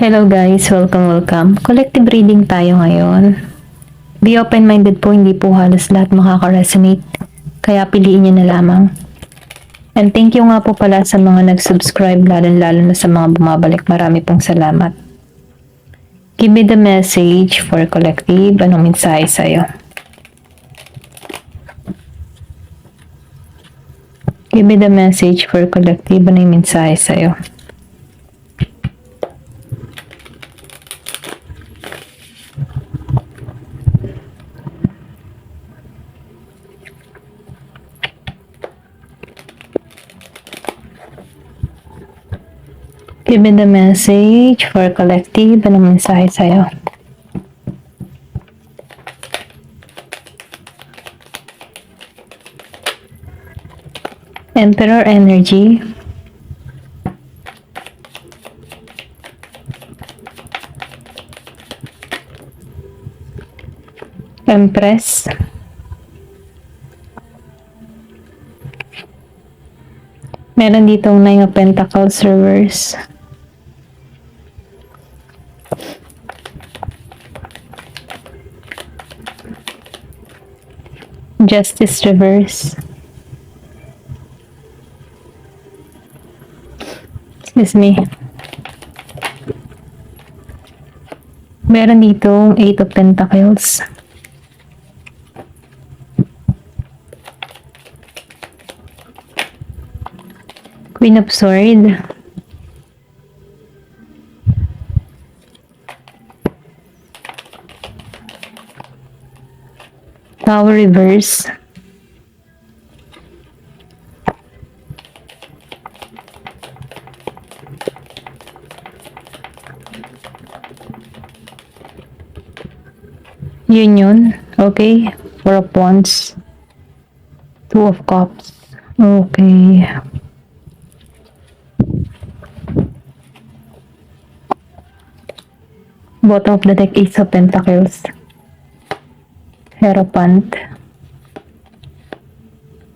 Hello guys, welcome. Collective reading tayo ngayon. Be open-minded po, hindi po halos lahat makaka-resonate. Kaya piliin niyo na lamang. And thank you nga po pala sa mga nag-subscribe, lalo na sa mga bumabalik. Marami pong salamat. Give me the message for collective. Anong mensahe sa'yo? Give me the message for collective. Anong mensahe sa'yo? Give me the message for collective. Anong mensahe sa'yo? Emperor energy. Empress. Meron ditong Nine of Pentacles reverse. Justice reverse. Excuse me. Meron ditong Eight of Pentacles. Queen of Swords. Tower reverse. Union. Okay. Four of Wands. Two of Cups. Okay. Bottom of the deck, Ace of Pentacles. Hierophant.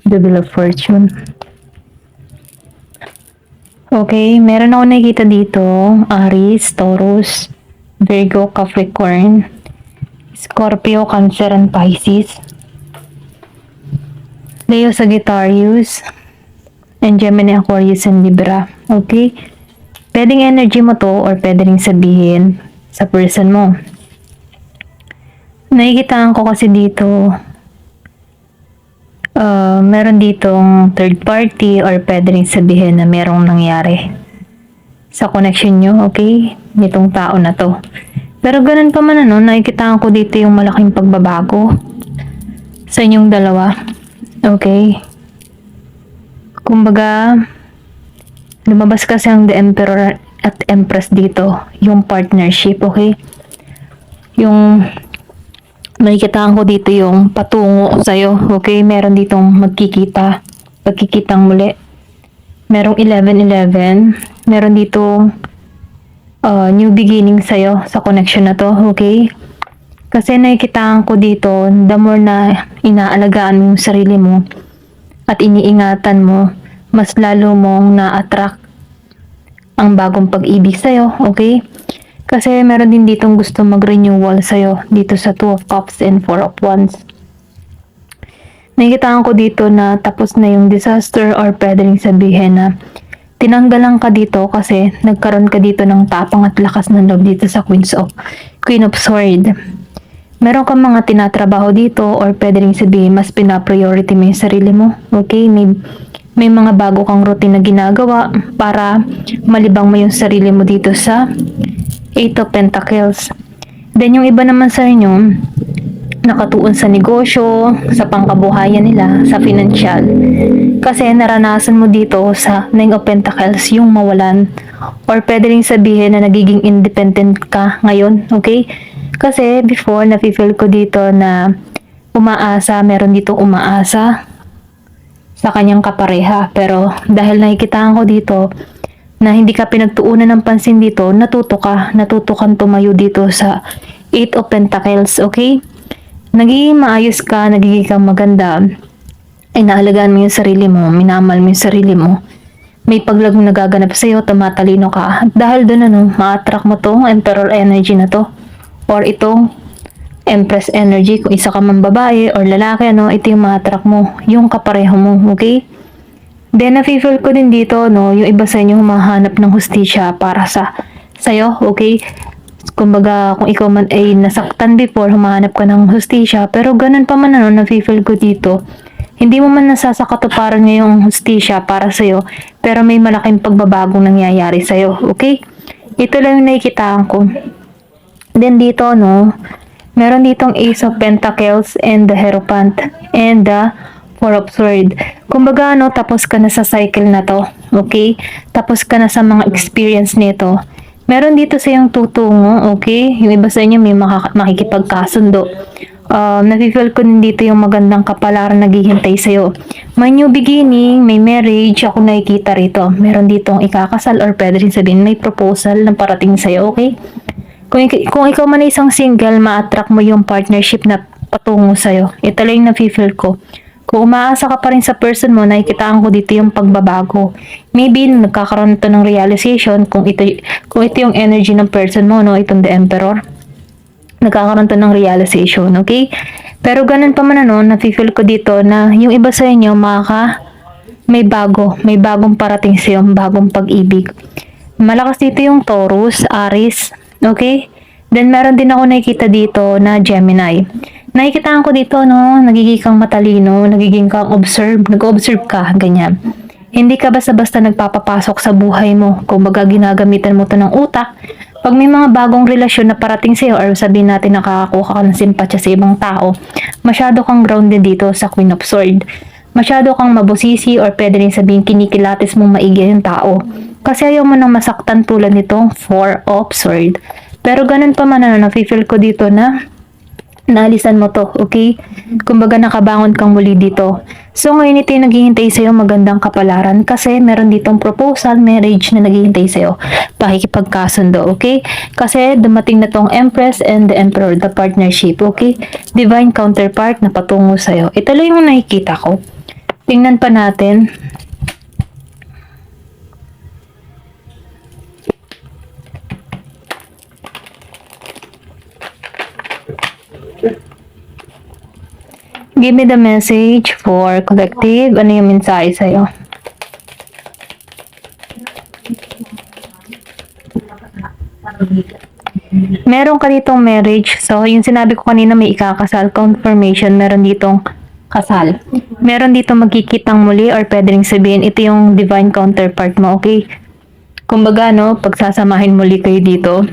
The Wheel of Fortune. Okay, meron ako nakikita dito. Aries, Taurus, Virgo, Capricorn, Scorpio, Cancer, and Pisces. Leo, Sagittarius, and Gemini, Aquarius, and Libra. Okay? Pwedeng energy mo to or pwede rin sabihin sa person mo. Nakikitaan ko kasi dito meron ditong third party or pwede rin sabihin na merong nangyari sa connection nyo, okay? Nitong tao na to. Pero ganun pa man nakikitaan ko dito yung malaking pagbabago sa inyong dalawa. Okay? Kumbaga, lumabas kasi ang The Emperor at Empress dito, yung partnership, okay? Yung nakikitaan ko dito yung patungo sa'yo, okay? Meron ditong pagkikitang muli. Merong 11-11. Meron ditong new beginning sa'yo sa connection na to, okay? Kasi nakikitaan ko dito, the more na inaalagaan mo yung sarili mo at iniingatan mo, mas lalo mong na-attract ang bagong pag-ibig sa'yo, okay? Kasi meron din ditong gusto mag-renewal sa'yo dito sa Two of Cups and Four of Wands. Nakikitaan ko dito na tapos na yung disaster or pwede rin sabihin na tinanggalan ka dito kasi nagkaroon ka dito ng tapang at lakas ng loob dito sa Queen of Swords. Meron kang mga tinatrabaho dito or pwede rin sabihin mas pina-priority mo yung sarili mo. Okay? May mga bago kang routine na ginagawa para malibang mo yung sarili mo dito sa Eight of Pentacles. Then yung iba naman sa inyo, nakatuon sa negosyo, sa pangkabuhayan nila, sa financial. Kasi naranasan mo dito sa Nine of Pentacles yung mawalan. Or pwede rin sabihin na nagiging independent ka ngayon, okay? Kasi before, nafe-feel ko dito na meron dito umaasa sa kanyang kapareha. Pero dahil nakikitaan ko dito, na hindi ka pinagtuunan ng pansin dito, natuto kang tumayo dito sa Eight of Pentacles, okay? Nagiging maayos ka, nagiging kang maganda, ay naalagaan mo yung sarili mo, minamal mo yung sarili mo, may paglagong nagaganap sa'yo, tumatalino ka. Dahil doon ma-attract mo tong Emperor energy na to. Or itong Empress energy, kung isa ka man babae or lalaki, ito yung ma-attract mo, yung kapareho mo, okay? Then, nafe-feel ko din dito, yung iba sa inyo humahanap ng hustisya para sa'yo, okay? Kumbaga, kung ikaw man ay nasaktan before, humahanap ka ng hustisya, pero ganun pa man, nafe-feel ko dito, hindi mo man nasasakatuparan ngayong hustisya para sa'yo, pero may malaking pagbabagong nangyayari sa'yo, okay? Ito lang yung nakikitaan ko. Then dito, meron ditong Ace of Pentacles and the Hierophant and the Four of Swords. Kumbaga, tapos ka na sa cycle na to, okay? Tapos ka na sa mga experience nito. Meron dito sa yung tutungo, okay? Yung iba sa inyo may makikipagkasundo. Nafe-feel ko din dito yung magandang kapalaran naghihintay sa'yo. May new beginning, may marriage, ako nakikita rito. Meron ditong ikakasal or pwede rin sabihin may proposal na parating sa'yo, okay? Kung ikaw man isang single, ma-attract mo yung partnership na patungo sa'yo. Ito lang yung nafe-feel ko. Kung umaasa ka pa rin sa person mo, nakikitaan ko dito yung pagbabago. Maybe nagkakaroon ito ng realization kung ito yung energy ng person mo, itong the Emperor. Nagkakaroon ito ng realization, okay? Pero ganun pa man nafe-feel ko dito na yung iba sa inyo, may bagong parating sa'yo, bagong pag-ibig. Malakas dito yung Taurus, Aries, okay? Then, meron din ako nakikita dito na Gemini. Nakikitaan ko dito, nagiging kang matalino, nagiging kang nag-observe ka, ganyan. Hindi ka basta-basta nagpapapasok sa buhay mo. Kung baga ginagamitan mo to ng utak, pag may mga bagong relasyon na parating sa'yo or sabihin natin nakakakuha ka ng simpatya sa ibang tao, masyado kang grounded dito sa Queen of Swords. Masyado kang mabusisi or pwede rin sabihin kinikilatis mong maigi yung tao. Kasi ayaw mo nang masaktan tulad nitong Four of Swords. Pero ganun pa man nafe-feel ko dito na naalisan mo to, okay? Kumbaga nakabangon kang muli dito. So ngayon ito yung naghihintay sa'yo magandang kapalaran kasi meron ditong proposal, marriage na naghihintay sa'yo. Pakikipagkasundo, okay? Kasi dumating na tong Empress and the Emperor, the partnership, okay? Divine counterpart na patungo sa'yo. Ito lang yung nakikita ko. Tingnan pa natin. Give me the message for collective. Ano yung mensahe sa'yo? Meron ka ditong marriage. So, yung sinabi ko kanina may ikakasal. Confirmation. Meron ditong kasal. Meron ditong magkikitang muli or pwede rin sabihin ito yung divine counterpart mo. Okay? Kumbaga, pagsasamahin muli kayo dito.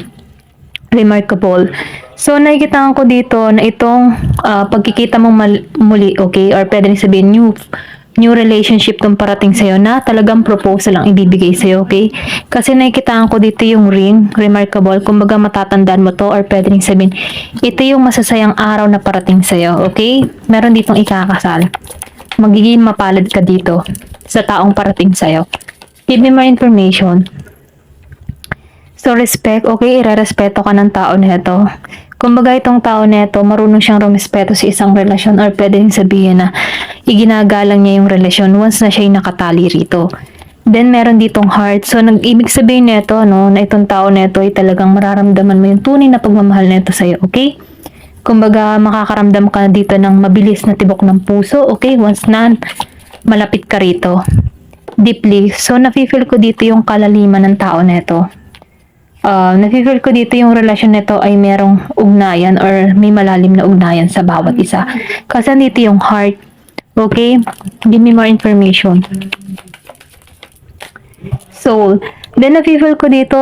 Remarkable. So, nakikita ko dito na itong pagkikita mong muli, okay? Or pwede rin sabihin new relationship tong parating sa'yo na talagang proposal ang ibibigay sa'yo, okay? Kasi nakikita ko dito yung ring, remarkable. Kumbaga matatandaan mo to or pwede rin sabihin, ito yung masasayang araw na parating sa'yo, okay? Meron ditong ikakasal. Magiging mapalad ka dito sa taong parating sa'yo. Give me more information. So, respect, okay? Ire-respeto ka ng tao nito. Kumbaga itong tao nito, marunong siyang rumespeto sa isang relasyon or pwede rin sabihin na iginagalang niya yung relasyon once na siya nakatali rito. Then, meron ditong heart. So, nag-ibig sabihin nito, na itong tao nito ay talagang mararamdaman mo yung tunay na pagmamahal nito sa'yo, okay? Kumbaga, makakaramdam ka dito ng mabilis na tibok ng puso, okay? Once na malapit ka rito. Deeply. So, nafe-feel ko dito yung kalaliman ng tao nito. Nafe-feel ko dito yung relasyon nito ay merong ugnayan or may malalim na ugnayan sa bawat isa. Kasi dito yung heart. Okay? Give me more information. Soul. Then, nafe-feel ko dito,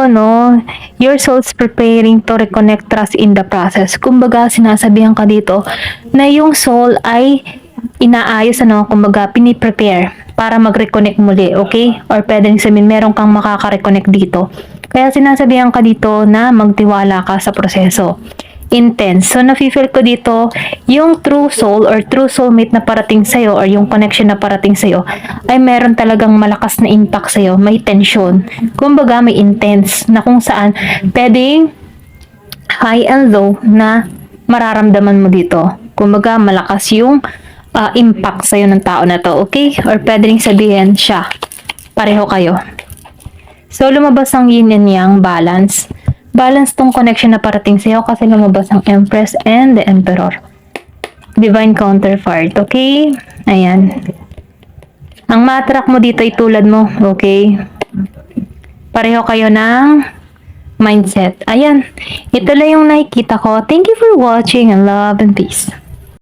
your soul's preparing to reconnect trust in the process. Kumbaga, sinasabihan ka dito na yung soul ay inaayos, kumbaga, piniprepare para mag-reconnect muli, okay? Or pwede rin sabihin, meron kang makaka-reconnect dito. Kaya sinasabihan ka dito na magtiwala ka sa proseso. Intense. So, nafe-feel ko dito, yung true soul or true soulmate na parating sa'yo or yung connection na parating sa'yo ay meron talagang malakas na impact sa'yo. May tension. Kumbaga, may intense na kung saan pwedeng high and low na mararamdaman mo dito. Kumbaga, malakas yung impact sa'yo ng tao na to. Okay? Or pwede rin sabihin siya. Pareho kayo. So, lumabas ang yin and yang balance. Balance tong connection na parating sa'yo kasi lumabas ang Empress and the Emperor. Divine counterpart, okay? Ayan. Ang matrak mo dito ay tulad mo, okay? Pareho kayo ng mindset. Ayan. Ito lang yung nakikita ko. Thank you for watching and love and peace.